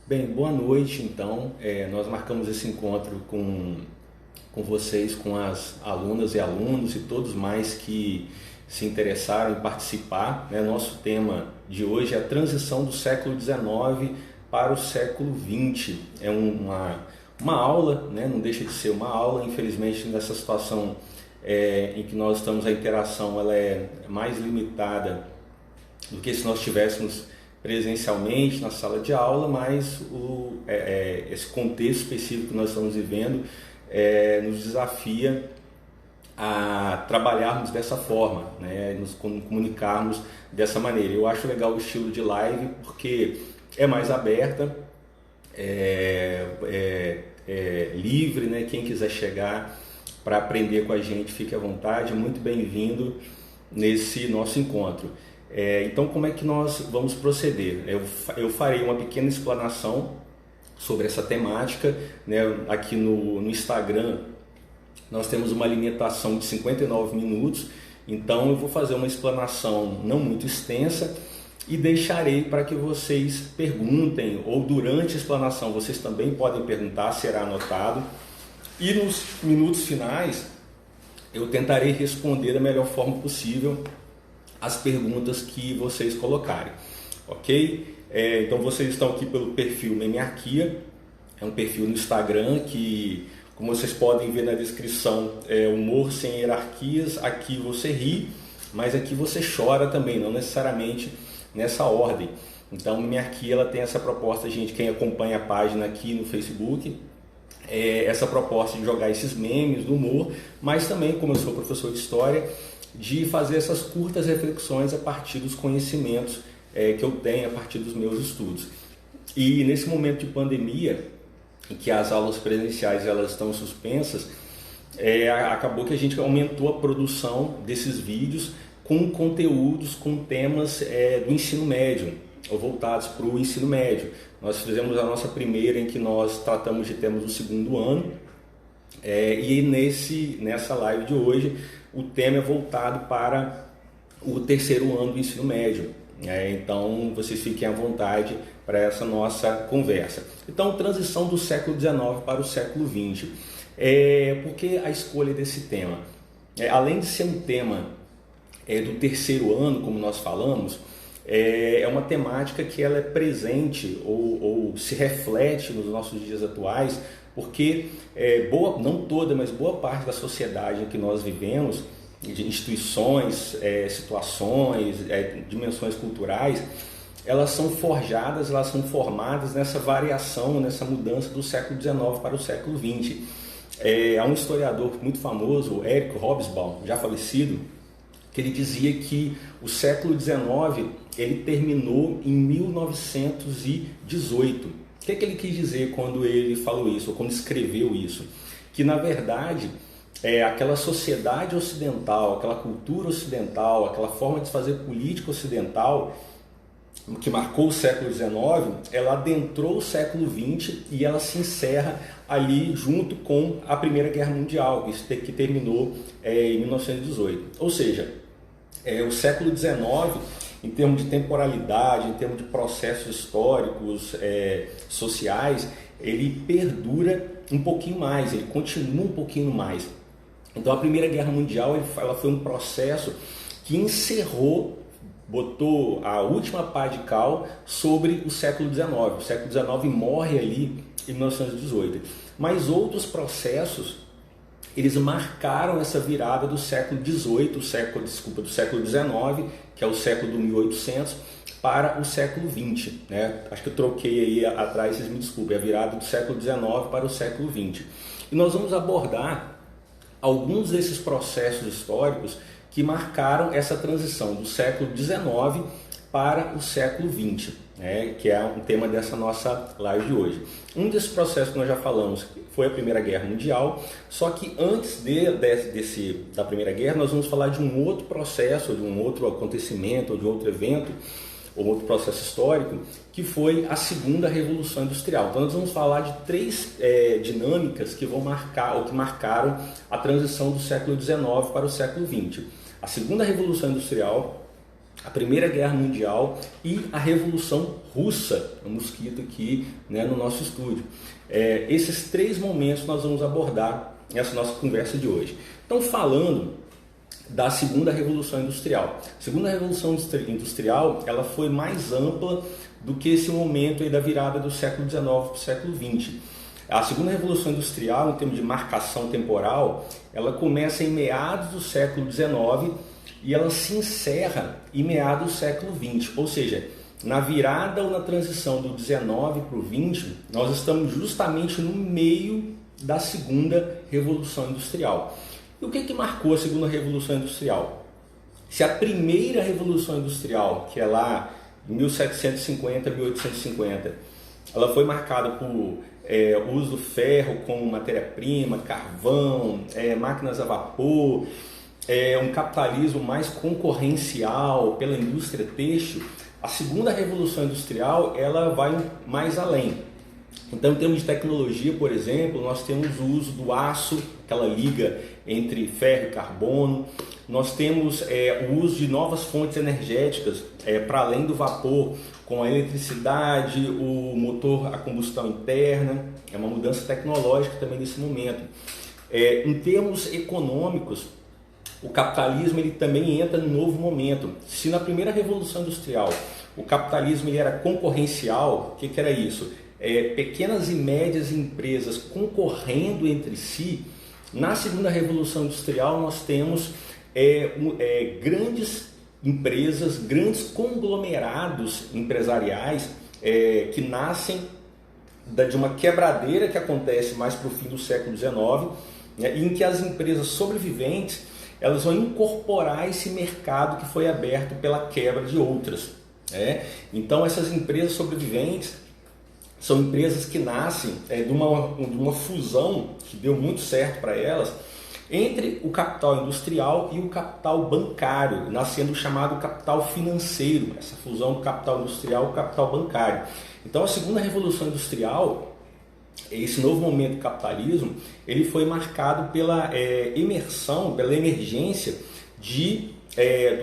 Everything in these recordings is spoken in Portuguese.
Bem, boa noite. Então, nós marcamos esse encontro com vocês, com as alunas e alunos e todos mais que se interessaram em participar, né? Nosso tema de hoje é a transição do século XIX para o século XX. É uma aula, né? Não deixa de ser uma aula. Infelizmente, nessa situação em que nós estamos, a interação ela é mais limitada do que se nós tivéssemos presencialmente na sala de aula, mas esse contexto específico que nós estamos vivendo nos desafia a trabalharmos dessa forma, né? Nos comunicarmos dessa maneira. Eu acho legal o estilo de live porque é mais aberta, livre, né? Quem quiser chegar para aprender com a gente, fique à vontade, muito bem-vindo nesse nosso encontro. Então, como é que nós vamos proceder? Eu farei uma pequena explanação sobre essa temática, né? Aqui no Instagram nós temos uma limitação de 59 minutos, então eu vou fazer uma explanação não muito extensa e deixarei para que vocês perguntem, ou durante a explanação vocês também podem perguntar, será anotado, e nos minutos finais eu tentarei responder da melhor forma possível as perguntas que vocês colocarem, ok? Então vocês estão aqui pelo perfil Memearquia, é um perfil no Instagram que, como vocês podem ver na descrição, é humor sem hierarquias. Aqui você ri, mas aqui você chora também, não necessariamente nessa ordem. Então Memearquia ela tem essa proposta, gente, quem acompanha a página aqui no Facebook, essa proposta de jogar esses memes do humor, mas também, como eu sou professor de História, de fazer essas curtas reflexões a partir dos conhecimentos que eu tenho, a partir dos meus estudos. E nesse momento de pandemia, em que as aulas presenciais elas estão suspensas, acabou que a gente aumentou a produção desses vídeos com conteúdos, com temas do ensino médio, ou voltados para o ensino médio. Nós fizemos a nossa primeira em que nós tratamos de temas do segundo ano, e nessa live de hoje o tema é voltado para o terceiro ano do ensino médio. Então vocês fiquem à vontade para essa nossa conversa. Então, transição do século XIX para o século XX. Por que a escolha desse tema? Além de ser um tema do terceiro ano, como nós falamos, é uma temática que ela é presente ou se reflete nos nossos dias atuais, porque não toda, mas boa parte da sociedade em que nós vivemos, de instituições, situações, dimensões culturais, elas são forjadas, elas são formadas nessa variação, nessa mudança do século XIX para o século XX. Há um historiador muito famoso, Eric Hobsbawm, já falecido, que ele dizia que o século XIX ele terminou em 1918. O que ele quis dizer quando ele falou isso, ou quando escreveu isso? Que, na verdade, aquela sociedade ocidental, aquela cultura ocidental, aquela forma de fazer política ocidental que marcou o século XIX, ela adentrou o século XX e ela se encerra ali junto com a Primeira Guerra Mundial, que terminou em 1918. Ou seja, o século XIX, em termos de temporalidade, em termos de processos históricos, sociais, ele perdura um pouquinho mais, ele continua um pouquinho mais. Então a Primeira Guerra Mundial ela foi um processo que encerrou, botou a última pá de cal sobre o século XIX. O século XIX morre ali em 1918. Mas outros processos, eles marcaram essa virada do século XVIII, do século XIX, que é o século do 1800, para o século XX. Né? Acho que eu troquei aí atrás, vocês me desculpem, a virada do século XIX para o século XX. E nós vamos abordar alguns desses processos históricos que marcaram essa transição do século XIX para o século XX, né, que é um tema dessa nossa live de hoje. Um desses processos que nós já falamos foi a Primeira Guerra Mundial, só que antes da Primeira Guerra nós vamos falar de um outro processo, de um outro acontecimento, ou de outro evento, ou outro processo histórico, que foi a Segunda Revolução Industrial. Então nós vamos falar de três dinâmicas que vão marcar, ou que marcaram a transição do século XIX para o século XX. A Segunda Revolução Industrial, a Primeira Guerra Mundial e a Revolução Russa, o mosquito aqui, né, no nosso estúdio. Esses 3 momentos nós vamos abordar nessa nossa conversa de hoje. Então, falando da segunda Revolução Industrial. A segunda Revolução Industrial ela foi mais ampla do que esse momento aí da virada do século XIX para o século XX. A segunda Revolução Industrial, em termos de marcação temporal, ela começa em meados do século XIX e ela se encerra em meados do século XX. Ou seja, na virada ou na transição do XIX para o XX, nós estamos justamente no meio da segunda Revolução Industrial. E o que marcou a segunda Revolução Industrial? Se a primeira Revolução Industrial, que é lá em 1750, 1850, ela foi marcada por uso do ferro como matéria-prima, carvão, máquinas a vapor, um capitalismo mais concorrencial pela indústria têxtil, a segunda Revolução Industrial ela vai mais além. Então, em termos de tecnologia, por exemplo, nós temos o uso do aço, aquela liga entre ferro e carbono. Nós temos o uso de novas fontes energéticas para além do vapor, com a eletricidade, o motor a combustão interna. É uma mudança tecnológica também nesse momento. Em termos econômicos, o capitalismo ele também entra num novo momento. Se na primeira Revolução Industrial o capitalismo ele era concorrencial, o que era isso? Pequenas e médias empresas concorrendo entre si. Na segunda Revolução Industrial nós temos grandes empresas, grandes conglomerados empresariais que nascem de uma quebradeira que acontece mais para o fim do século XIX, né, em que as empresas sobreviventes elas vão incorporar esse mercado que foi aberto pela quebra de outras. Então essas empresas sobreviventes são empresas que nascem de uma fusão que deu muito certo para elas entre o capital industrial e o capital bancário, nascendo o chamado capital financeiro, essa fusão do capital industrial e o capital bancário. Então a segunda Revolução Industrial, esse novo momento do capitalismo, ele foi marcado pela emergência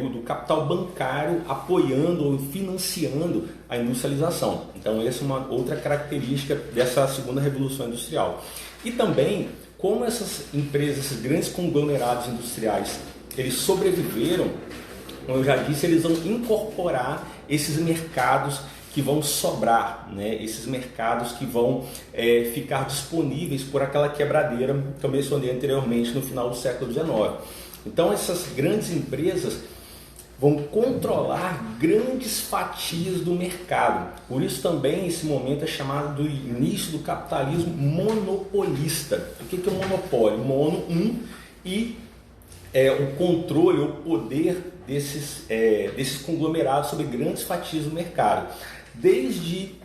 do capital bancário apoiando ou financiando a industrialização. Então essa é uma outra característica dessa segunda Revolução Industrial. E também, como essas empresas, esses grandes conglomerados industriais, eles sobreviveram, como eu já disse, eles vão incorporar esses mercados que vão sobrar, né? Esses mercados que vão ficar disponíveis por aquela quebradeira que eu mencionei anteriormente no final do século XIX. Então essas grandes empresas vão controlar grandes fatias do mercado. Por isso também esse momento é chamado do início do capitalismo monopolista. O que é o monopólio? Mono, e o controle, o poder desses conglomerados sobre grandes fatias do mercado. Desde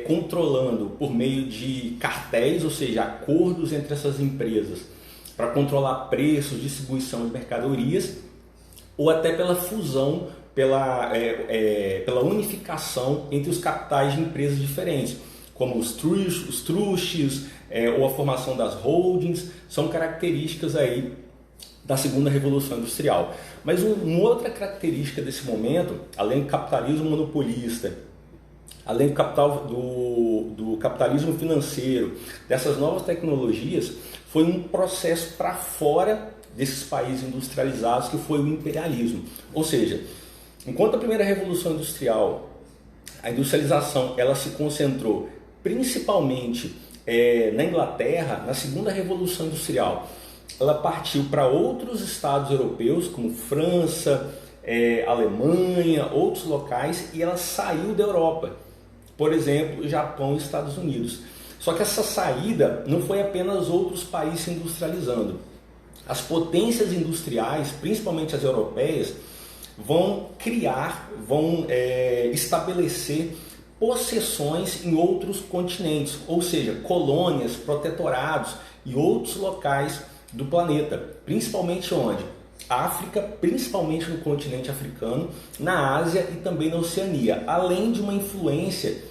controlando por meio de cartéis, ou seja, acordos entre essas empresas para controlar preços, distribuição de mercadorias, ou até pela fusão, pela unificação entre os capitais de empresas diferentes, como os trustes, ou a formação das holdings, são características aí da segunda Revolução Industrial. Mas uma outra característica desse momento, além do capitalismo monopolista, além do capitalismo financeiro, dessas novas tecnologias, foi um processo para fora desses países industrializados, que foi o imperialismo. Ou seja, enquanto a primeira Revolução Industrial, a industrialização ela se concentrou principalmente na Inglaterra, na segunda Revolução Industrial ela partiu para outros estados europeus, como França, Alemanha, outros locais, e ela saiu da Europa, por exemplo, Japão e Estados Unidos. Só que essa saída não foi apenas outros países se industrializando. As potências industriais, principalmente as europeias, vão estabelecer possessões em outros continentes, ou seja, colônias, protetorados e outros locais do planeta, principalmente onde? África, principalmente no continente africano, na Ásia e também na Oceania, além de uma influência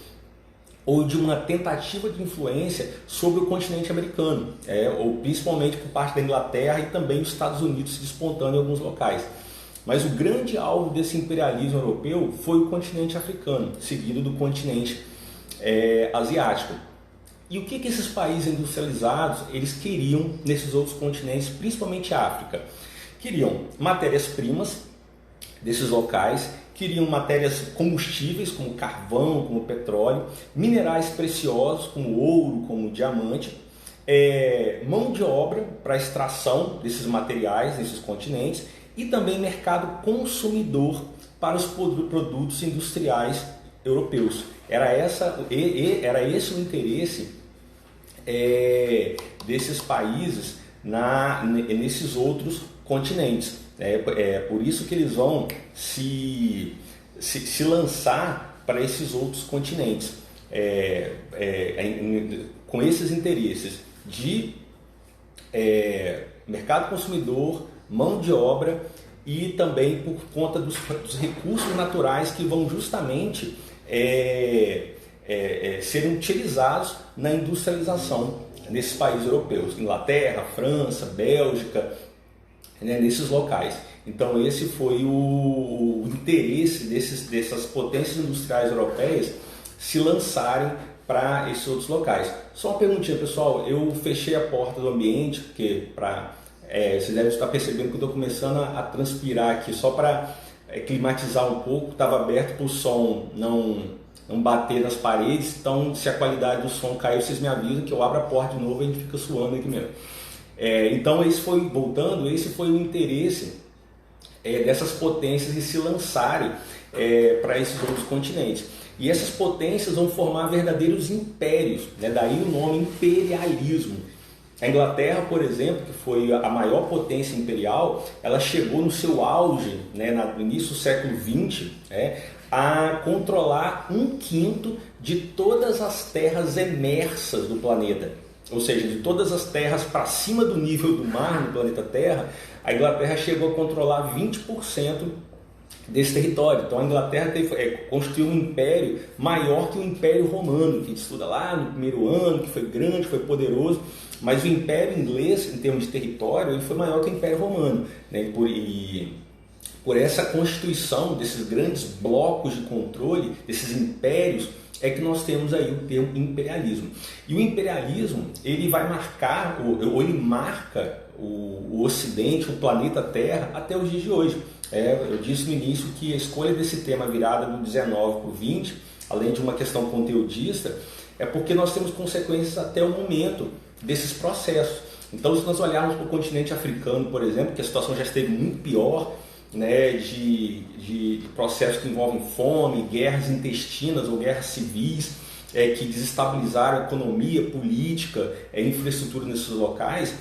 ou de uma tentativa de influência sobre o continente americano, ou principalmente por parte da Inglaterra e também os Estados Unidos se despontando em alguns locais. Mas o grande alvo desse imperialismo europeu foi o continente africano, seguido do continente asiático. E o que esses países industrializados eles queriam nesses outros continentes, principalmente a África? Queriam matérias-primas desses locais, queriam matérias combustíveis como carvão, como petróleo, minerais preciosos como ouro, como diamante, mão de obra para extração desses materiais nesses continentes e também mercado consumidor para os produtos industriais europeus. Era esse o interesse desses países nesses outros continentes. Por isso que eles vão se lançar para esses outros continentes, com esses interesses de mercado consumidor, mão de obra e também por conta dos recursos naturais que vão justamente serem utilizados na industrialização nesses países europeus, Inglaterra, França, Bélgica, nesses locais. Então esse foi o interesse dessas potências industriais europeias se lançarem para esses outros locais. Só uma perguntinha, pessoal, eu fechei a porta do ambiente, porque vocês devem estar percebendo que eu estou começando a transpirar aqui, só para climatizar um pouco, estava aberto para o som não bater nas paredes, então se a qualidade do som cair, vocês me avisam que eu abro a porta de novo e a gente fica suando aqui mesmo. Então esse foi o interesse dessas potências de se lançarem para esses outros continentes. E essas potências vão formar verdadeiros impérios, daí o nome imperialismo. A Inglaterra, por exemplo, que foi a maior potência imperial, ela chegou no seu auge, no início do século XX, a controlar 1/5 de todas as terras emersas do planeta. Ou seja, de todas as terras para cima do nível do mar no planeta Terra, a Inglaterra chegou a controlar 20% desse território. Então a Inglaterra construiu um império maior que o Império Romano, que a gente estuda lá no primeiro ano, que foi grande, foi poderoso, mas o Império Inglês, em termos de território, ele foi maior que o Império Romano. Por essa constituição desses grandes blocos de controle, desses impérios, é que nós temos aí o termo imperialismo. E o imperialismo, ele vai marcar, ou ele marca o Ocidente, o planeta Terra, até os dias de hoje. Eu disse no início que a escolha desse tema virada do 19 para o 20, além de uma questão conteudista, é porque nós temos consequências até o momento desses processos. Então, se nós olharmos para o continente africano, por exemplo, que a situação já esteve muito pior, de processos que envolvem fome, guerras intestinas ou guerras civis, que desestabilizaram a economia, política, infraestrutura nesses locais,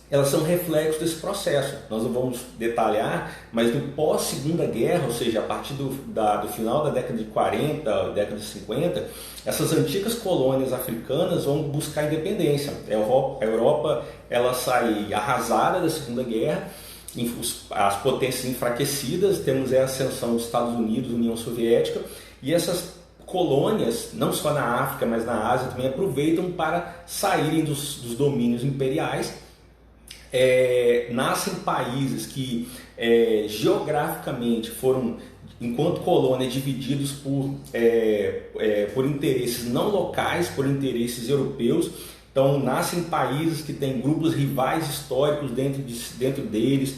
elas são reflexos desse processo. Nós não vamos detalhar, mas no pós-segunda guerra, ou seja, a partir do final da década de 40, década de 50, essas antigas colônias africanas vão buscar independência. A Europa ela sai arrasada da segunda guerra, as potências enfraquecidas, temos a ascensão dos Estados Unidos, União Soviética, e essas colônias, não só na África, mas na Ásia também, aproveitam para saírem dos domínios imperiais. Nascem países que geograficamente foram, enquanto colônia, divididos por interesses não locais, por interesses europeus. Então nascem países que têm grupos rivais históricos dentro deles,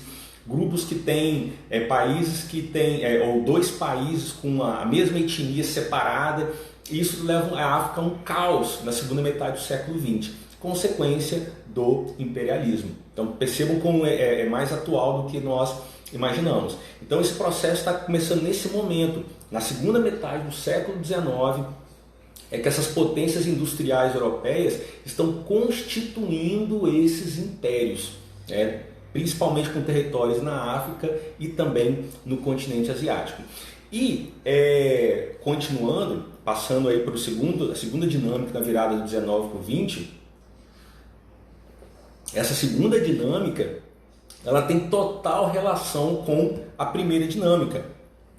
grupos que têm países que têm, ou dois países com a mesma etnia separada. Isso leva a África a um caos na segunda metade do século XX, consequência do imperialismo. Então percebam como é mais atual do que nós imaginamos. Então esse processo está começando nesse momento, na segunda metade do século XIX, que essas potências industriais europeias estão constituindo esses impérios, principalmente com territórios na África e também no continente asiático. E continuando, passando aí para a segunda dinâmica da virada do 19 para o 20, essa segunda dinâmica ela tem total relação com a primeira dinâmica.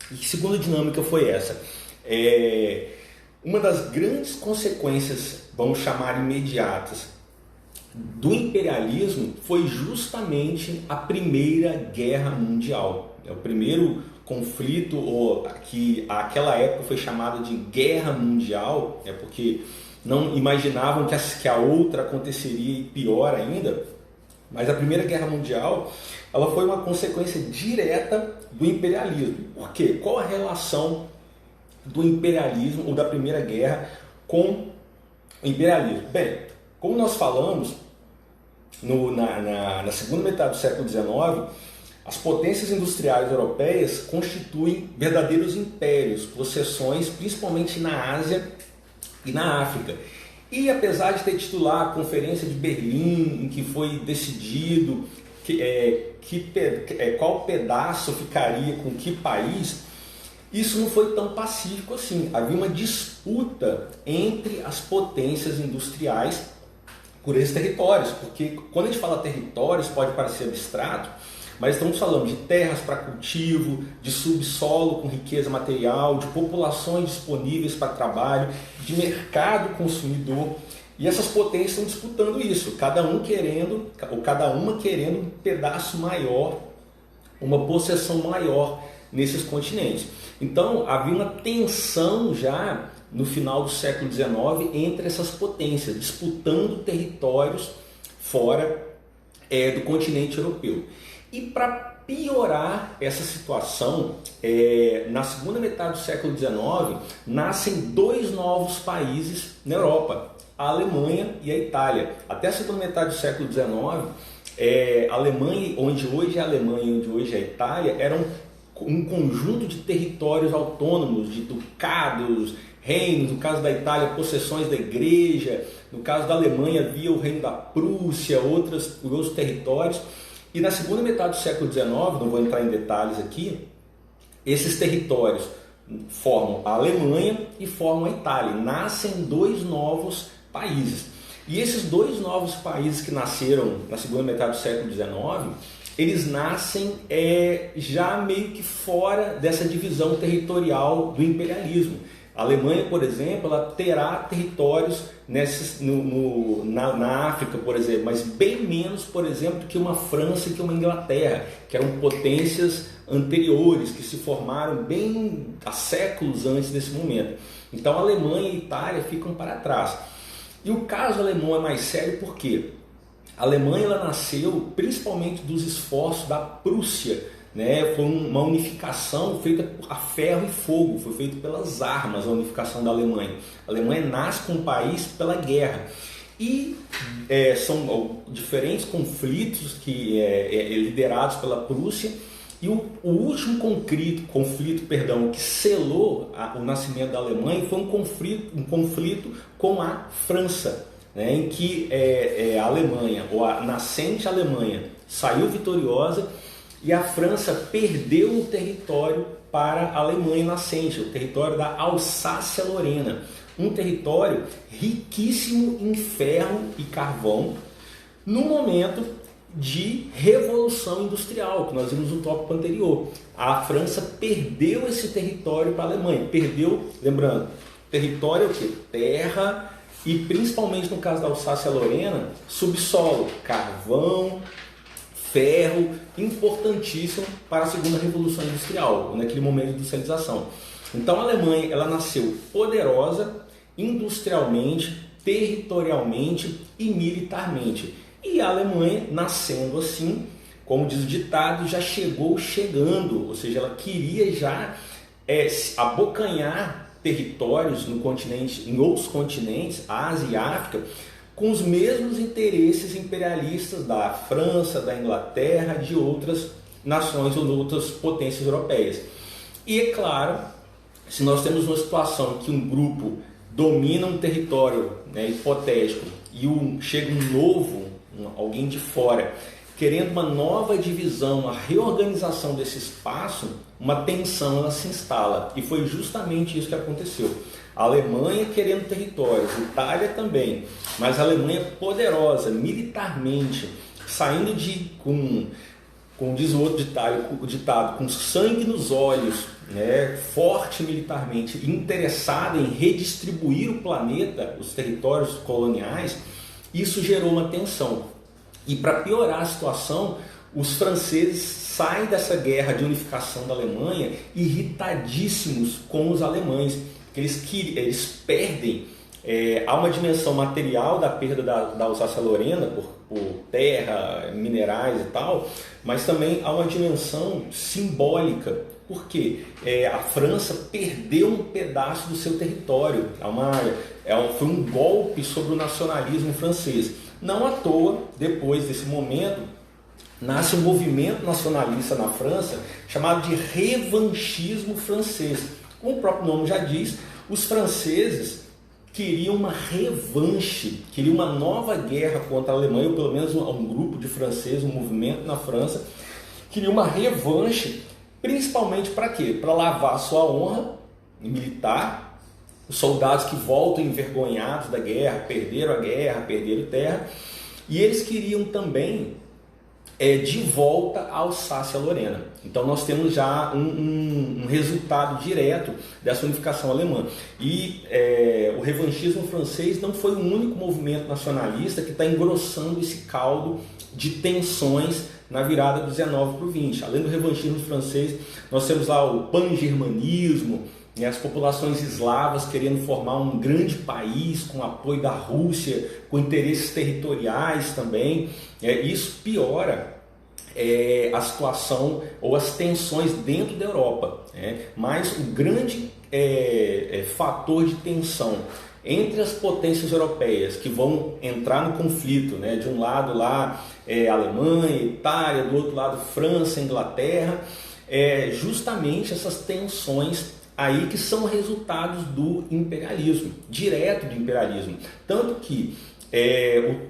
E que segunda dinâmica foi essa? Uma das grandes consequências, vamos chamar imediatas, do imperialismo foi justamente a Primeira Guerra Mundial. É o primeiro conflito, ou que aquela época foi chamada de Guerra Mundial, porque não imaginavam que a outra aconteceria pior ainda. Mas a Primeira Guerra Mundial, ela foi uma consequência direta do imperialismo. Por quê? Qual a relação do imperialismo ou da Primeira Guerra com o imperialismo? Bem, como nós falamos, na segunda metade do século XIX, as potências industriais europeias constituem verdadeiros impérios, possessões principalmente na Ásia e na África. E apesar de ter tido lá a Conferência de Berlim, em que foi decidido qual pedaço ficaria com que país, isso não foi tão pacífico assim. Havia uma disputa entre as potências industriais por esses territórios, porque quando a gente fala territórios pode parecer abstrato, mas estamos falando de terras para cultivo, de subsolo com riqueza material, de populações disponíveis para trabalho, de mercado consumidor. E essas potências estão disputando isso, cada uma querendo um pedaço maior, uma possessão maior nesses continentes. Então havia uma tensão já no final do século XIX entre essas potências, disputando territórios fora do continente europeu. E para piorar essa situação, na segunda metade do século XIX, nascem dois novos países na Europa, a Alemanha e a Itália. Até a segunda metade do século XIX, a Alemanha, onde hoje é a Alemanha e onde hoje é a Itália, eram um conjunto de territórios autônomos, de ducados, reinos. No caso da Itália, possessões da igreja. No caso da Alemanha, havia o reino da Prússia, outros territórios. E na segunda metade do século XIX, não vou entrar em detalhes aqui, esses territórios formam a Alemanha e formam a Itália. Nascem dois novos países. E esses dois novos países que nasceram na segunda metade do século XIX, eles nascem já meio que fora dessa divisão territorial do imperialismo. A Alemanha, por exemplo, ela terá territórios na África, por exemplo, mas bem menos, por exemplo, do que uma França e que uma Inglaterra, que eram potências anteriores, que se formaram bem há séculos antes desse momento. Então a Alemanha e a Itália ficam para trás. E o caso alemão é mais sério porque a Alemanha ela nasceu principalmente dos esforços da Prússia, foi uma unificação feita a ferro e fogo, foi feita pelas armas a unificação da Alemanha. A Alemanha nasce com o país pela guerra. E são diferentes conflitos liderados pela Prússia. E o último conflito que selou o nascimento da Alemanha foi um conflito com a França, em que a Alemanha, ou a nascente Alemanha, saiu vitoriosa e a França perdeu o território para a Alemanha nascente, o território da Alsácia-Lorena, um território riquíssimo em ferro e carvão, no momento de revolução industrial, que nós vimos no tópico anterior. A França perdeu esse território para a Alemanha, lembrando, território é o quê? Terra e principalmente no caso da Alsácia-Lorena, subsolo, carvão, ferro, importantíssimo para a segunda revolução industrial, naquele momento de industrialização. Então a Alemanha ela nasceu poderosa industrialmente, territorialmente e militarmente. E a Alemanha, nascendo assim, como diz o ditado, já chegou chegando, ou seja, ela queria já abocanhar territórios no continente, em outros continentes, Ásia e África, com os mesmos interesses imperialistas da França, da Inglaterra, de outras nações ou de outras potências europeias. E é claro, se nós temos uma situação em que um grupo domina um território hipotético e chega um novo, alguém de fora, querendo uma nova divisão, uma reorganização desse espaço, uma tensão ela se instala. E foi justamente isso que aconteceu. A Alemanha querendo territórios, a Itália também, mas a Alemanha poderosa militarmente, saindo como diz o outro ditado, com sangue nos olhos, forte militarmente, interessada em redistribuir o planeta, os territórios coloniais. Isso gerou uma tensão. E para piorar a situação, os franceses saem dessa guerra de unificação da Alemanha irritadíssimos com os alemães, que eles perdem, há uma dimensão material da perda da Alsácia-Lorena por terra, minerais e tal, mas também há uma dimensão simbólica, porque a França perdeu um pedaço do seu território, foi um golpe sobre o nacionalismo francês. Não à toa, depois desse momento, nasce um movimento nacionalista na França chamado de revanchismo francês. Como o próprio nome já diz, os franceses queriam uma revanche, queriam uma nova guerra contra a Alemanha, ou pelo menos um grupo de franceses, um movimento na França, queria uma revanche, principalmente para quê? Para lavar sua honra militar. Os soldados que voltam envergonhados da guerra, perderam terra, e eles queriam também de volta a Alsácia-Lorena. Então nós temos já um resultado direto dessa unificação alemã. E o revanchismo francês não foi o único movimento nacionalista que está engrossando esse caldo de tensões na virada do 19 para o 20. Além do revanchismo francês, nós temos lá o pan-germanismo, as populações eslavas querendo formar um grande país com apoio da Rússia, com interesses territoriais também. Isso piora a situação ou as tensões dentro da Europa. Mas o grande fator de tensão entre as potências europeias que vão entrar no conflito, de um lado lá Alemanha, Itália, do outro lado França, Inglaterra, justamente essas tensões aí que são resultados do imperialismo, direto do imperialismo. Tanto que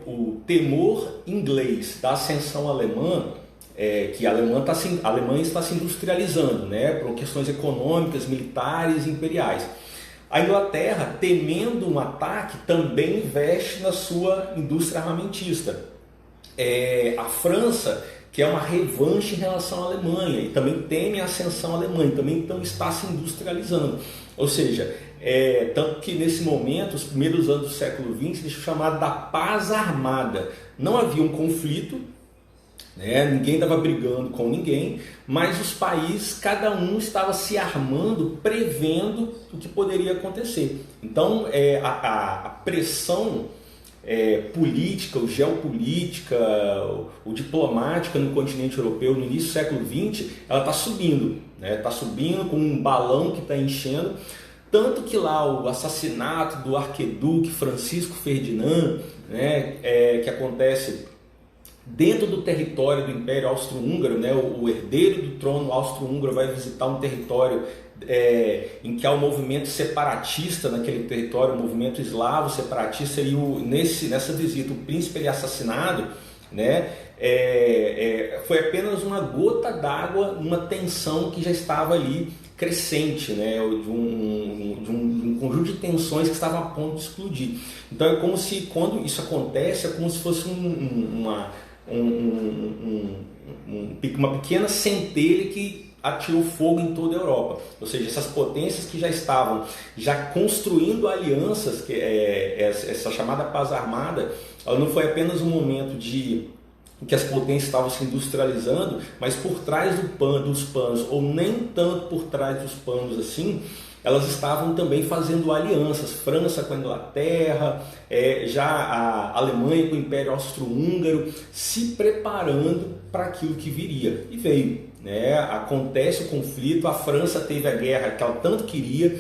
o temor inglês da ascensão alemã, que a Alemanha está se industrializando, por questões econômicas, militares e imperiais. A Inglaterra, temendo um ataque, também investe na sua indústria armamentista. A França, que é uma revanche em relação à Alemanha, e também teme a ascensão alemã, e também então está se industrializando. Ou seja, tanto que nesse momento, os primeiros anos do século XX, deixa eu chamar da paz armada. Não havia um conflito, ninguém estava brigando com ninguém, mas os países, cada um estava se armando, prevendo o que poderia acontecer. Então, a pressão política, ou geopolítica, ou diplomática no continente europeu no início do século XX, ela está subindo, está subindo com um balão que está enchendo, tanto que lá o assassinato do arquiduque Francisco Ferdinand, que acontece dentro do território do Império Austro-Húngaro, o herdeiro do trono austro-húngaro vai visitar um território em que há um movimento separatista naquele território, um movimento eslavo separatista, e nessa visita o príncipe é assassinado, foi apenas uma gota d'água numa tensão que já estava ali crescente, de um conjunto de tensões que estavam a ponto de explodir. Então é como se, quando isso acontece, é como se fosse uma pequena centelha que atirou fogo em toda a Europa. Ou seja, essas potências que já estavam construindo alianças, essa chamada paz armada, ela não foi apenas um momento de que as potências estavam se industrializando, mas por trás dos panos, ou nem tanto por trás dos panos assim, elas estavam também fazendo alianças, França com a Inglaterra, já a Alemanha com o Império Austro-Húngaro, se preparando para aquilo que viria. E veio. Acontece o conflito, a França teve a guerra que ela tanto queria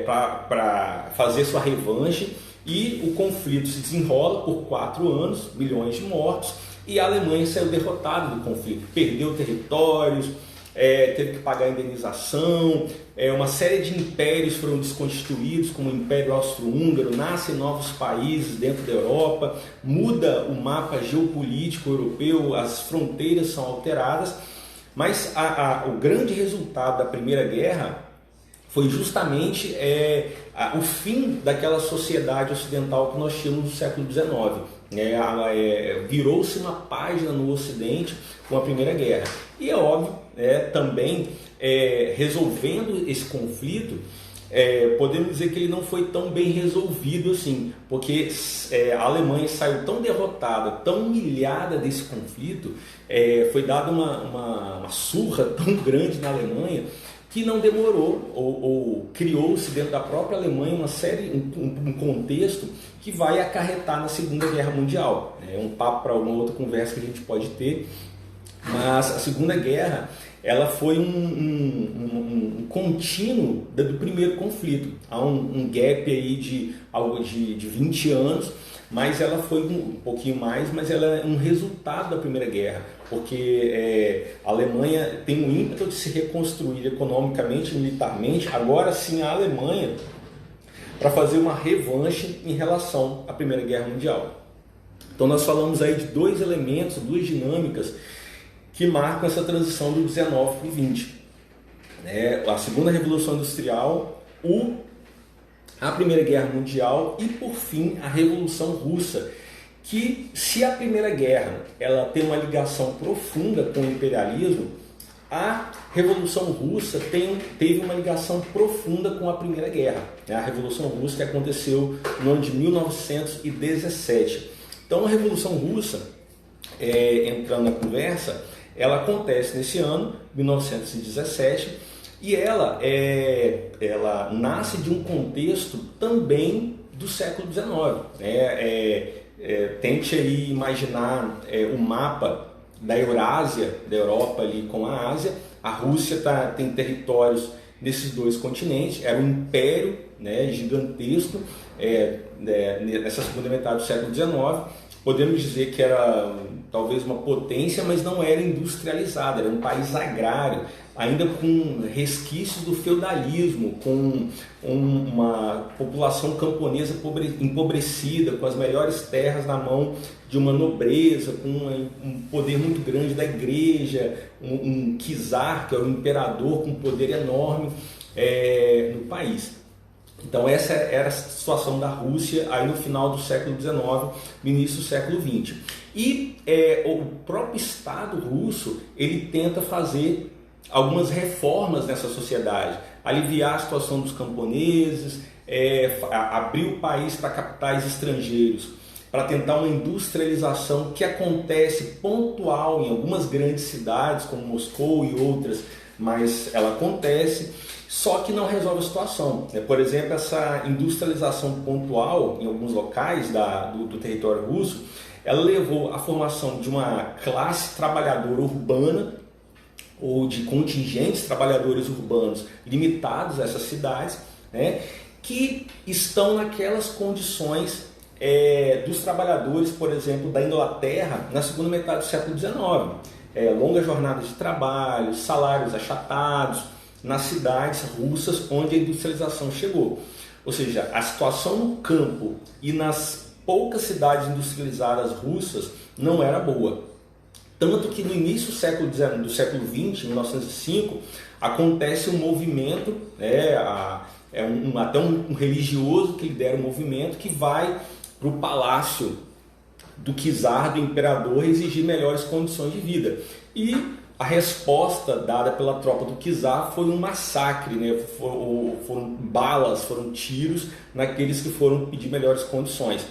para fazer sua revanche, e o conflito se desenrola por 4 anos, milhões de mortos, e a Alemanha saiu derrotada do conflito, perdeu territórios, teve que pagar indenização, uma série de impérios foram desconstituídos, como o Império Austro-Húngaro, nascem novos países dentro da Europa, muda o mapa geopolítico europeu, as fronteiras são alteradas, mas o grande resultado da Primeira Guerra foi justamente o fim daquela sociedade ocidental que nós tínhamos no século XIX. Virou-se uma página no Ocidente com a Primeira Guerra. E é óbvio, também resolvendo esse conflito, podemos dizer que ele não foi tão bem resolvido assim, porque a Alemanha saiu tão derrotada, tão humilhada desse conflito, foi dada uma surra tão grande na Alemanha, que não demorou, ou criou-se dentro da própria Alemanha um contexto que vai acarretar na Segunda Guerra Mundial. É um papo para uma outra conversa que a gente pode ter, mas a Segunda Guerra ela foi um contínuo do primeiro conflito. Há um gap aí de algo de 20 anos, mas ela foi um pouquinho mais, mas ela é um resultado da Primeira Guerra, porque a Alemanha tem um ímpeto de se reconstruir economicamente e militarmente, agora sim a Alemanha, para fazer uma revanche em relação à Primeira Guerra Mundial. Então nós falamos aí de dois elementos, duas dinâmicas que marcam essa transição do 19 para o 20. A Segunda Revolução Industrial, a Primeira Guerra Mundial e, por fim, a Revolução Russa, que, se a Primeira Guerra ela tem uma ligação profunda com o imperialismo, a Revolução Russa teve uma ligação profunda com a Primeira Guerra. A Revolução Russa que aconteceu no ano de 1917. Então, a Revolução Russa, entrando na conversa, ela acontece nesse ano, 1917, e ela nasce de um contexto também do século XIX. Tente aí imaginar o mapa da Eurásia, da Europa ali com a Ásia. A Rússia tem territórios nesses dois continentes, era um império, gigantesco nessa segunda metade do século XIX. Podemos dizer que era talvez uma potência, mas não era industrializada, era um país agrário, ainda com resquícios do feudalismo, com uma população camponesa empobrecida, com as melhores terras na mão de uma nobreza, com um poder muito grande da igreja, um czar, que é o imperador, com um poder enorme no país. Então essa era a situação da Rússia aí no final do século XIX, no início do século XX. E o próprio Estado russo, ele tenta fazer algumas reformas nessa sociedade, aliviar a situação dos camponeses, abrir o país para capitais estrangeiros, para tentar uma industrialização que acontece pontual em algumas grandes cidades, como Moscou e outras, mas ela acontece, só que não resolve a situação. Por exemplo, essa industrialização pontual em alguns locais do território russo, ela levou à formação de uma classe trabalhadora urbana, ou de contingentes trabalhadores urbanos limitados a essas cidades, que estão naquelas condições dos trabalhadores, por exemplo, da Inglaterra na segunda metade do século XIX. Longas jornadas de trabalho, salários achatados, nas cidades russas onde a industrialização chegou. Ou seja, a situação no campo e nas poucas cidades industrializadas russas não era boa. Tanto que no início do século XX, 1905, acontece um movimento, até um religioso que lidera o movimento, que vai para o palácio do czar, do imperador, exigir melhores condições de vida. E a resposta dada pela tropa do czar foi um massacre, foram balas, foram tiros naqueles que foram pedir melhores condições.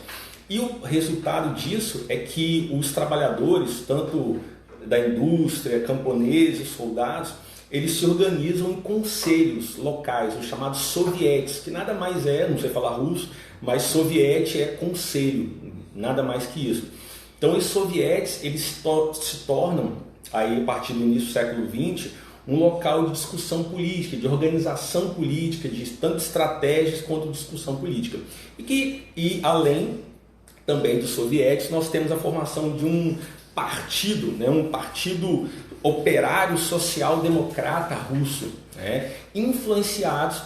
E o resultado disso é que os trabalhadores, tanto da indústria, camponeses, soldados, eles se organizam em conselhos locais, os chamados sovietes, que nada mais não sei falar russo, mas soviete é conselho, nada mais que isso. Então, os sovietes, eles se tornam, aí, a partir do início do século XX, um local de discussão política, de organização política, de tanto estratégias quanto discussão política. E além também dos sovietes, nós temos a formação de um partido, um partido operário social-democrata russo, influenciados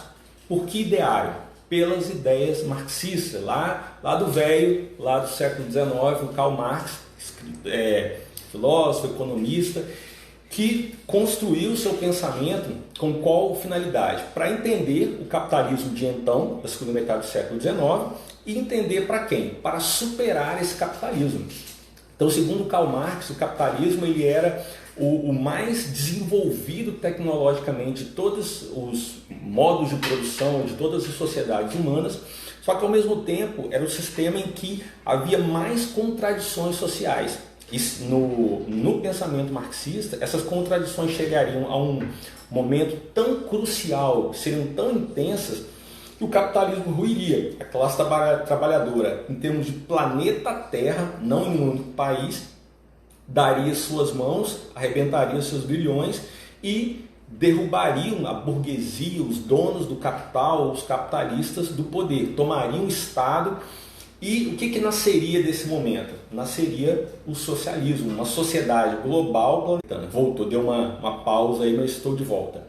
por que ideário? Pelas ideias marxistas, lá do século XIX, o Karl Marx, filósofo, economista, que construiu seu pensamento com qual finalidade? Para entender o capitalismo de então, da segunda metade do século XIX, e entender para quem? Para superar esse capitalismo. Então, segundo Karl Marx, o capitalismo ele era o mais desenvolvido tecnologicamente de todos os modos de produção de todas as sociedades humanas, só que ao mesmo tempo era um sistema em que havia mais contradições sociais. E no pensamento marxista, essas contradições chegariam a um momento tão crucial, seriam tão intensas, que o capitalismo ruiria. A classe trabalhadora, em termos de planeta Terra, não em um único país, daria suas mãos, arrebentaria seus grilhões e derrubariam a burguesia, os donos do capital, os capitalistas do poder, tomariam o Estado. E o que nasceria desse momento? Nasceria o socialismo, uma sociedade global planetana. Voltou, deu uma pausa aí, mas estou de volta.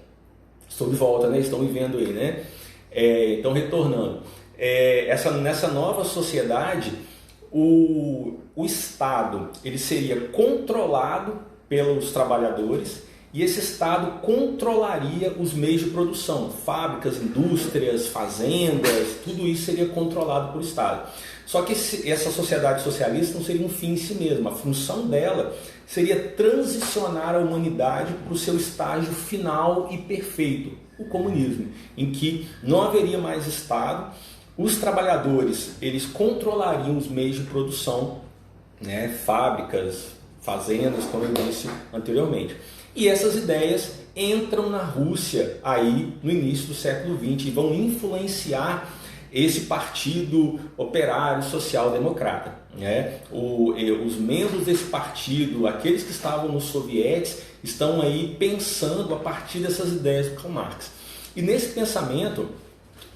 Estou de volta, né? Estão me vendo aí, né? Então, retornando. Nessa nova sociedade, o Estado ele seria controlado pelos trabalhadores e esse Estado controlaria os meios de produção, fábricas, indústrias, fazendas, tudo isso seria controlado por Estado. Só que essa sociedade socialista não seria um fim em si mesma, a função dela seria transicionar a humanidade para o seu estágio final e perfeito, o comunismo, em que não haveria mais Estado, os trabalhadores eles controlariam os meios de produção, né, fábricas, fazendas, como eu disse anteriormente. E essas ideias entram na Rússia aí no início do século XX e vão influenciar esse partido operário social-democrata, né? Os membros desse partido, aqueles que estavam nos sovietes, estão aí pensando a partir dessas ideias do Karl Marx. E nesse pensamento,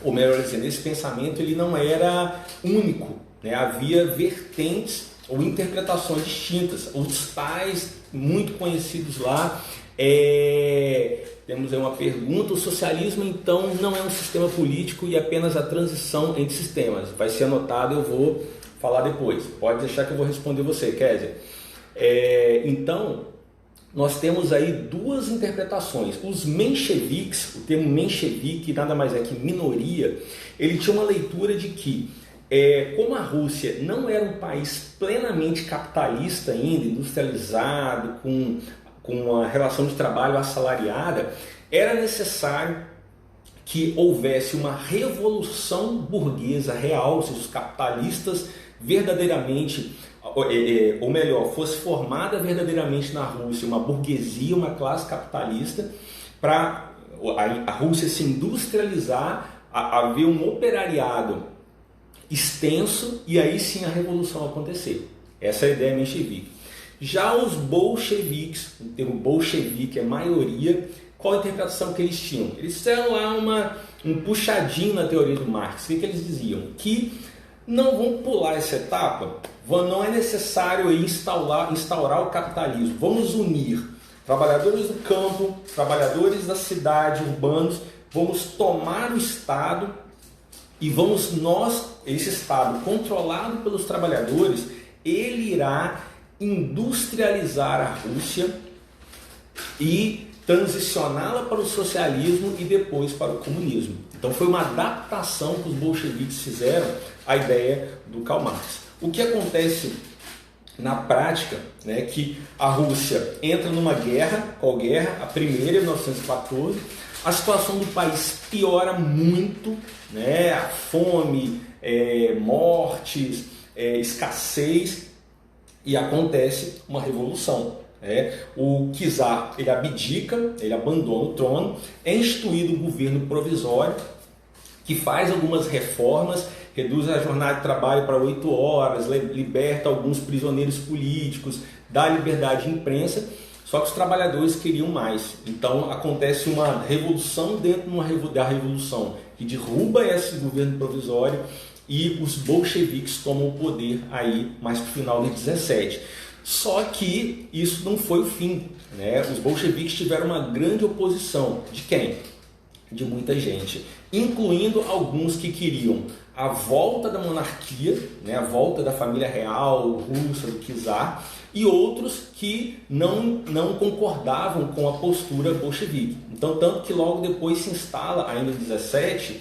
ou melhor dizendo, esse pensamento ele não era único, né? Havia vertentes ou interpretações distintas. Os tais muito conhecidos lá, temos aí uma pergunta: o socialismo então não é um sistema político e apenas a transição entre sistemas? Vai ser anotado, eu vou falar depois. Pode deixar que eu vou responder você, Kézia. Então, nós temos aí duas interpretações. Os mencheviques, o termo menchevique nada mais é que minoria, ele tinha uma leitura de que como a Rússia não era um país plenamente capitalista ainda, industrializado, com uma relação de trabalho assalariada, era necessário que houvesse uma revolução burguesa real, ou seja, os capitalistas verdadeiramente, ou melhor, fosse formada verdadeiramente na Rússia uma burguesia, uma classe capitalista, para a Rússia se industrializar, haver um operariado extenso e aí sim a revolução acontecer. Essa é a ideia menchevique. Já os bolcheviques, o termo bolchevique é maioria, qual a interpretação que eles tinham? Eles fizeram lá um puxadinho na teoria do Marx. O que eles diziam? Que não vão pular essa etapa, não é necessário instaurar o capitalismo. Vamos unir trabalhadores do campo, trabalhadores da cidade, urbanos, vamos tomar o Estado e esse Estado controlado pelos trabalhadores, ele irá industrializar a Rússia e transicioná-la para o socialismo e depois para o comunismo. Então foi uma adaptação que os bolcheviques fizeram à ideia do Karl Marx. O que acontece na prática, né, que a Rússia entra numa guerra, qual guerra? A primeira, em 1914, a situação do país piora muito, né, a fome, mortes, escassez, e acontece uma revolução. O czar ele abdica, ele abandona o trono, é instituído um governo provisório que faz algumas reformas, reduz a jornada de trabalho para 8 horas, liberta alguns prisioneiros políticos, dá liberdade de imprensa, só que os trabalhadores queriam mais. Então acontece uma revolução dentro da revolução que derruba esse governo provisório e os bolcheviques tomam o poder aí mais para o final de 17. Só que isso não foi o fim, né? Os bolcheviques tiveram uma grande oposição. De quem? De muita gente, incluindo alguns que queriam a volta da monarquia, né? A volta da família real russa, do czar, e outros que não concordavam com a postura bolchevique. Então, tanto que logo depois se instala, ainda em 17,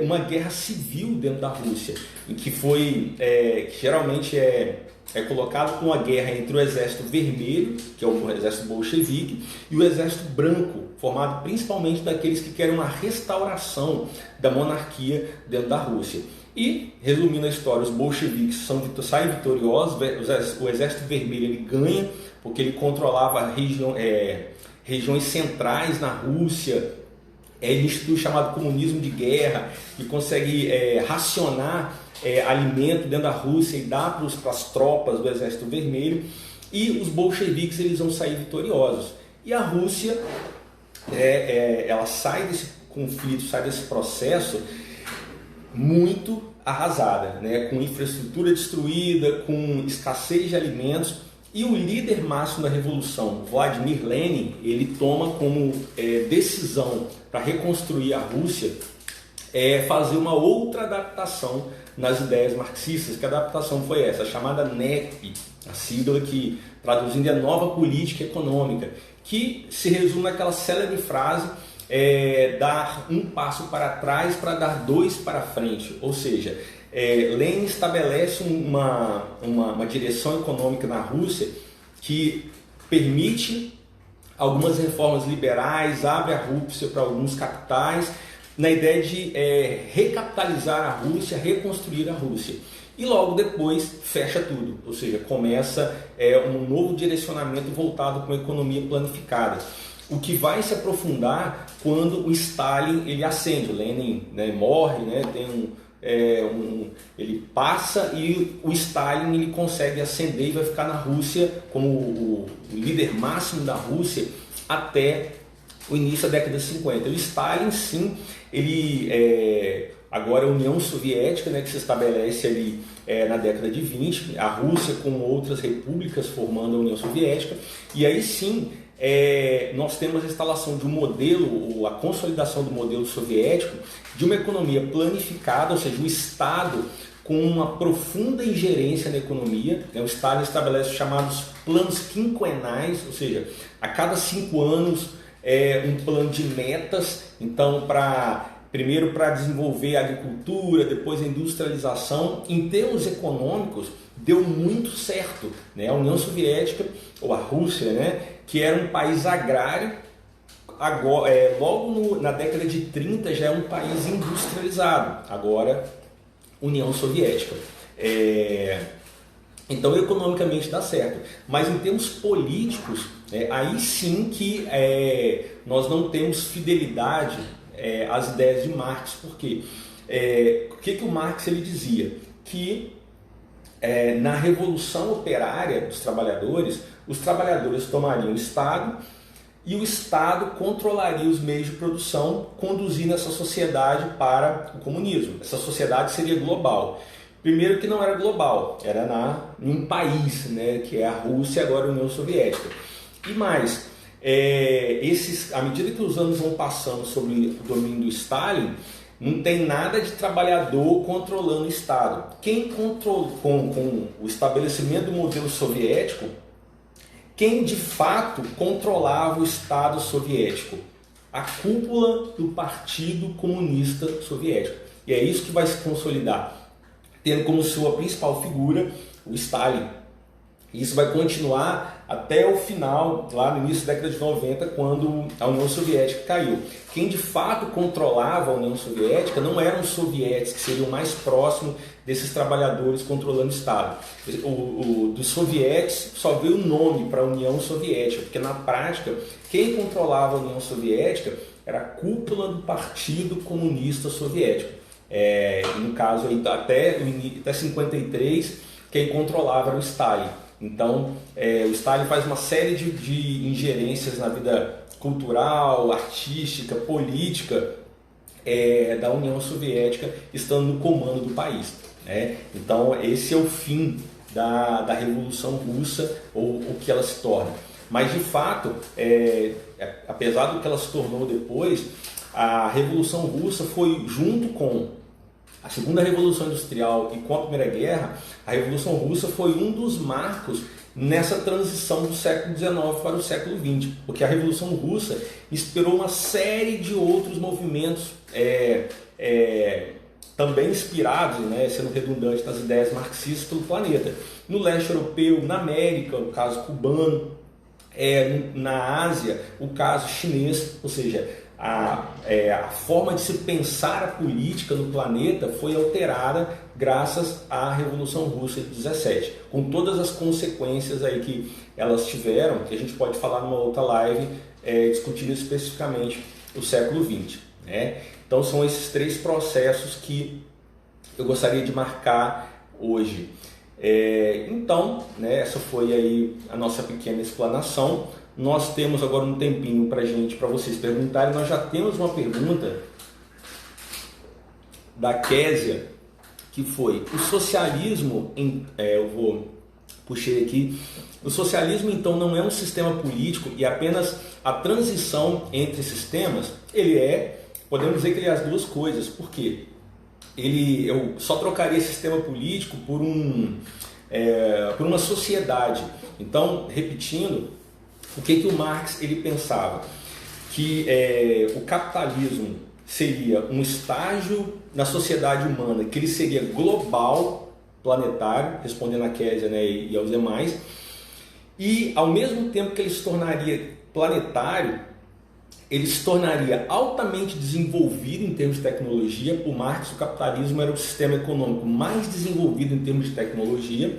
uma guerra civil dentro da Rússia, em que foi, que geralmente é colocado com a guerra entre o Exército Vermelho, que é o Exército Bolchevique, e o Exército Branco, formado principalmente daqueles que querem uma restauração da monarquia dentro da Rússia. E, resumindo a história, os bolcheviques saem vitoriosos, o Exército Vermelho ele ganha, porque ele controlava regiões centrais na Rússia. Ele institui o chamado comunismo de guerra, que consegue racionar alimento dentro da Rússia e dar para as tropas do Exército Vermelho. E os bolcheviques eles vão sair vitoriosos. E a Rússia ela sai desse conflito, sai desse processo muito arrasada, né? Com infraestrutura destruída, com escassez de alimentos. E o líder máximo da revolução, Vladimir Lenin, ele toma como decisão para reconstruir a Rússia fazer uma outra adaptação nas ideias marxistas. Que a adaptação foi essa, a chamada NEP, a sigla que traduzindo é Nova Política Econômica, que se resume naquela célebre frase dar um passo para trás para dar dois para frente. Ou seja, Lenin estabelece uma direção econômica na Rússia que permite algumas reformas liberais, abre a Rússia para alguns capitais, na ideia de recapitalizar a Rússia, reconstruir a Rússia. E logo depois fecha tudo, ou seja, começa um novo direcionamento voltado para uma economia planificada. O que vai se aprofundar quando o Stalin ele ascende, o Lenin, né, morre, né, ele passa e o Stalin ele consegue ascender e vai ficar na Rússia como o líder máximo da Rússia até o início da década de 50. O Stalin, sim, ele agora a União Soviética, né, que se estabelece ali na década de 20, a Rússia com outras repúblicas formando a União Soviética, e aí sim nós temos a instalação de um modelo, ou a consolidação do modelo soviético, de uma economia planificada, ou seja, um Estado com uma profunda ingerência na economia. O Estado estabelece os chamados planos quinquenais, ou seja, a cada 5 anos um plano de metas, então primeiro para desenvolver a agricultura, depois a industrialização. Em termos econômicos, deu muito certo, né? A União Soviética, ou a Rússia, né, que era um país agrário, agora, logo na década de 30 já é um país industrializado, agora União Soviética. Então economicamente dá certo, mas em termos políticos, aí sim que nós não temos fidelidade às ideias de Marx. Por quê? O que o Marx ele dizia? Que na Revolução Operária dos Trabalhadores, os trabalhadores tomariam o Estado e o Estado controlaria os meios de produção, conduzindo essa sociedade para o comunismo. Essa sociedade seria global. Primeiro que não era global, era em um país, né, que é a Rússia, agora a União Soviética. E mais, à medida que os anos vão passando sobre o domínio do Stalin, não tem nada de trabalhador controlando o Estado. Quem controlou, com o estabelecimento do modelo soviético, quem de fato controlava o Estado soviético? A cúpula do Partido Comunista Soviético. E é isso que vai se consolidar, tendo como sua principal figura o Stalin. E isso vai continuar até o final, lá no início da década de 90, quando a União Soviética caiu. Quem de fato controlava a União Soviética não eram os soviéticos, que seriam mais próximos desses trabalhadores controlando o Estado. Dos soviéticos só veio o nome para a União Soviética, porque na prática quem controlava a União Soviética era a cúpula do Partido Comunista Soviético. No caso, até 53, quem controlava era o Stalin. Então, o Stalin faz uma série de ingerências na vida cultural, artística, política da União Soviética, estando no comando do país, né? Então, esse é o fim da Revolução Russa, ou o que ela se torna. Mas, de fato, apesar do que ela se tornou depois, a Revolução Russa foi, junto com a Segunda Revolução Industrial e com a Primeira Guerra, a Revolução Russa foi um dos marcos nessa transição do século XIX para o século XX, porque a Revolução Russa inspirou uma série de outros movimentos também inspirados, né, sendo redundante nas ideias marxistas pelo planeta. No leste europeu, na América, o caso cubano, na Ásia, o caso chinês, ou seja, a forma de se pensar a política no planeta foi alterada graças à Revolução Russa de 17, com todas as consequências aí que elas tiveram, que a gente pode falar numa outra live, discutindo especificamente o século XX. Né? Então são esses 3 processos que eu gostaria de marcar hoje. Então, né, essa foi aí a nossa pequena explanação. Nós temos agora um tempinho para vocês perguntarem. Nós já temos uma pergunta da Késia, que foi: o socialismo, puxei aqui, o socialismo então não é um sistema político e apenas a transição entre sistemas? Podemos dizer que ele é as duas coisas. Por quê? Eu só trocaria sistema político por uma sociedade. Então, repetindo, o que o Marx ele pensava? Que o capitalismo seria um estágio na sociedade humana, que ele seria global, planetário, respondendo a Késia, né, e aos demais, e ao mesmo tempo que ele se tornaria planetário, ele se tornaria altamente desenvolvido em termos de tecnologia. Por Marx, o capitalismo era o sistema econômico mais desenvolvido em termos de tecnologia,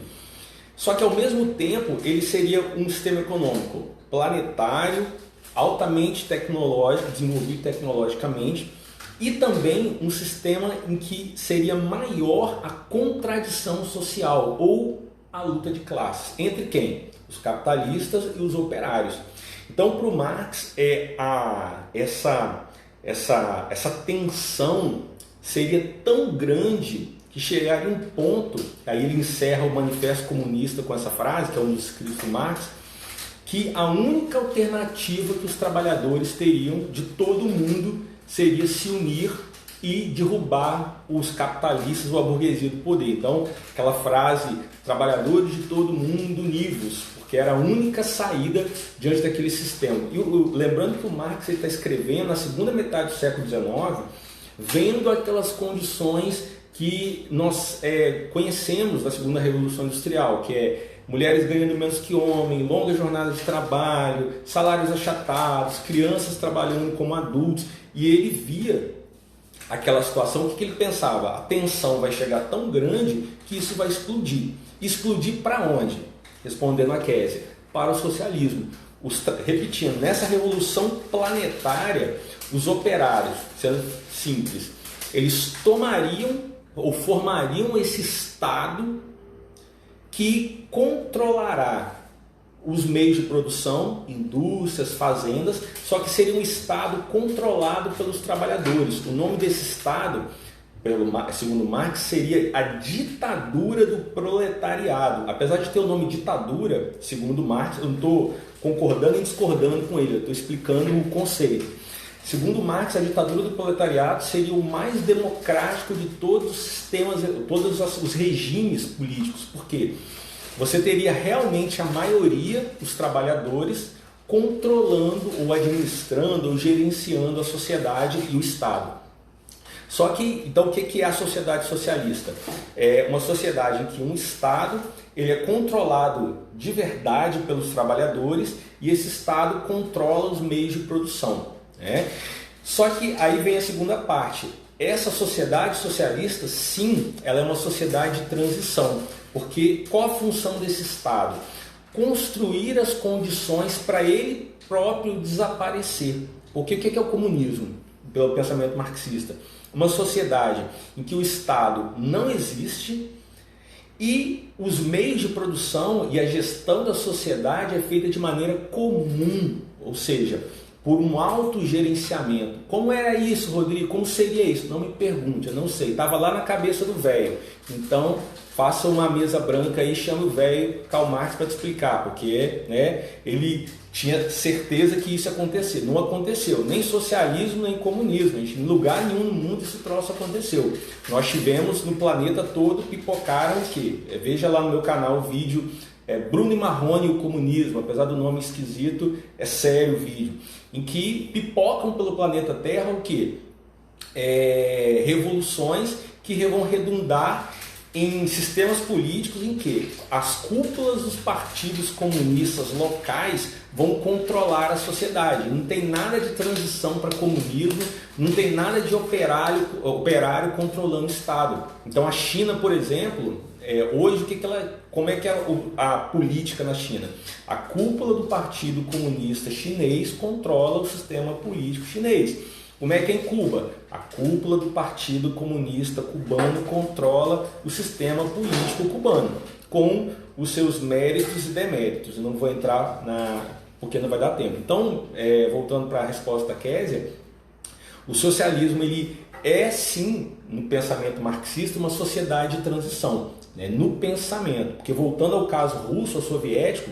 só que ao mesmo tempo ele seria um sistema econômico planetário, altamente tecnológico, desenvolvido tecnologicamente, e também um sistema em que seria maior a contradição social ou a luta de classes. Entre quem? Os capitalistas e os operários. Então, para o Marx, essa tensão seria tão grande que chegaria um ponto, aí ele encerra o Manifesto Comunista com essa frase, que é um dos escritos do Marx, que a única alternativa que os trabalhadores teriam de todo mundo seria se unir e derrubar os capitalistas ou a burguesia do poder. Então, aquela frase, trabalhadores de todo mundo univos, que era a única saída diante daquele sistema. E lembrando que o Marx está escrevendo na segunda metade do século XIX, vendo aquelas condições que nós conhecemos da segunda Revolução Industrial, que é mulheres ganhando menos que homens, longa jornada de trabalho, salários achatados, crianças trabalhando como adultos, e ele via aquela situação. O que ele pensava? A tensão vai chegar tão grande que isso vai explodir. Explodir para onde? Respondendo a Késia, para o socialismo. Repetindo, nessa revolução planetária, os operários, sendo simples, eles tomariam ou formariam esse Estado que controlará os meios de produção, indústrias, fazendas, só que seria um Estado controlado pelos trabalhadores. O nome desse Estado, segundo Marx, seria a ditadura do proletariado. Apesar de ter o nome ditadura, segundo Marx, eu não estou concordando e discordando com ele, eu estou explicando o conceito. Segundo Marx, a ditadura do proletariado seria o mais democrático de todos os sistemas, todos os regimes políticos. Por quê? Você teria realmente a maioria dos trabalhadores controlando ou administrando ou gerenciando a sociedade e o Estado. Só que, então, o que é a sociedade socialista? É uma sociedade em que um Estado ele é controlado de verdade pelos trabalhadores e esse Estado controla os meios de produção. Só que aí vem a segunda parte. Essa sociedade socialista, sim, ela é uma sociedade de transição. Porque qual a função desse Estado? Construir as condições para ele próprio desaparecer. Porque o que é o comunismo, pelo pensamento marxista? Uma sociedade em que o Estado não existe e os meios de produção e a gestão da sociedade é feita de maneira comum, ou seja, por um autogerenciamento. Como era isso, Rodrigo? Como seria isso? Não me pergunte, eu não sei. Estava lá na cabeça do velho. Então, faça uma mesa branca aí e chame o velho Karl Marx para te explicar, porque ele tinha certeza que isso ia acontecer. Não aconteceu, nem socialismo, nem comunismo. Em lugar nenhum no mundo esse troço aconteceu. Nós tivemos no planeta todo, pipocaram o quê? Veja lá no meu canal o vídeo Bruno e Marrone e o comunismo, apesar do nome esquisito, é sério o vídeo, em que pipocam pelo planeta Terra o quê? revoluções que vão redundar em sistemas políticos em que as cúpulas dos partidos comunistas locais vão controlar a sociedade. Não tem nada de transição para comunismo, não tem nada de operário controlando o Estado. Então a China, por exemplo, hoje como é que é a política na China? A cúpula do Partido Comunista Chinês controla o sistema político chinês. Como é que é em Cuba? A cúpula do Partido Comunista Cubano controla o sistema político cubano, com os seus méritos e deméritos. Eu não vou entrar porque não vai dar tempo. Então, voltando para a resposta da Kézia, o socialismo ele é sim, no pensamento marxista, uma sociedade de transição, né? No pensamento, porque voltando ao caso russo ou soviético,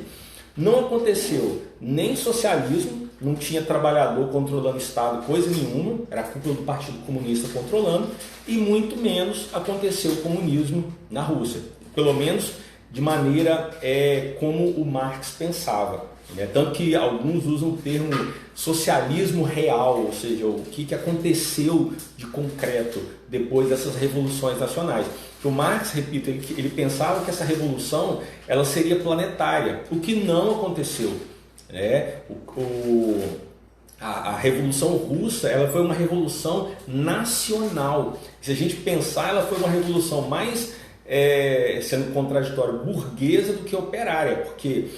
não aconteceu nem socialismo, não tinha trabalhador controlando o Estado, coisa nenhuma, era a cúpula do Partido Comunista controlando, e muito menos aconteceu o comunismo na Rússia, pelo menos de maneira como o Marx pensava. Tanto que alguns usam o termo socialismo real, ou seja, o que aconteceu de concreto depois dessas revoluções nacionais. O Marx, repito, ele pensava que essa revolução ela seria planetária, o que não aconteceu. A Revolução Russa ela foi uma revolução nacional. Se a gente pensar, ela foi uma revolução mais, sendo contraditório, burguesa do que operária, porque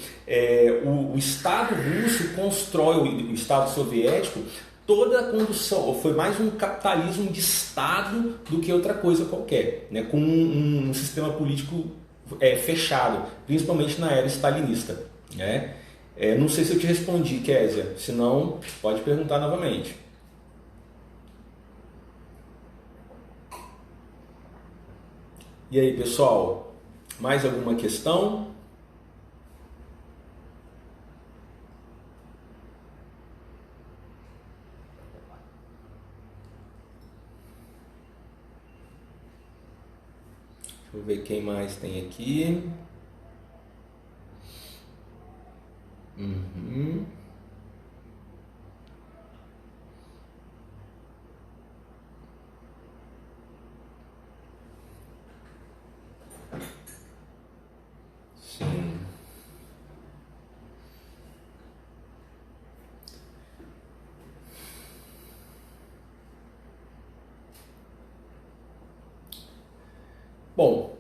o Estado russo constrói, o Estado soviético, toda a condução, foi mais um capitalismo de Estado do que outra coisa qualquer, né? Com um sistema político fechado, principalmente na era stalinista, né? Não sei se eu te respondi, Kézia, se não, pode perguntar novamente. E aí, pessoal, mais alguma questão? Deixa eu ver quem mais tem aqui. Sim. Bom,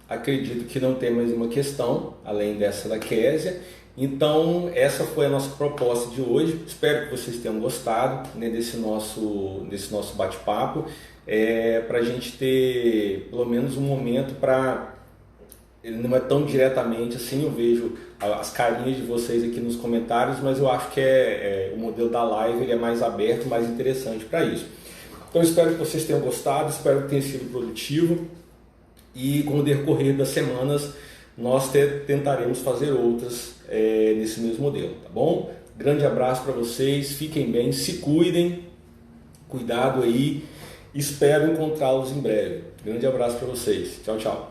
acredito que não tem mais uma questão, além dessa da Kézia. Então, essa foi a nossa proposta de hoje. Espero que vocês tenham gostado, né, desse nosso bate-papo. Para a gente ter pelo menos um momento para... Ele não é tão diretamente assim, eu vejo as carinhas de vocês aqui nos comentários, mas eu acho que o modelo da live ele é mais aberto, mais interessante para isso. Então, espero que vocês tenham gostado, espero que tenha sido produtivo. E com o decorrer das semanas nós tentaremos fazer outras nesse mesmo modelo, tá bom? Grande abraço para vocês, fiquem bem, se cuidem, cuidado aí, espero encontrá-los em breve. Grande abraço para vocês, tchau, tchau.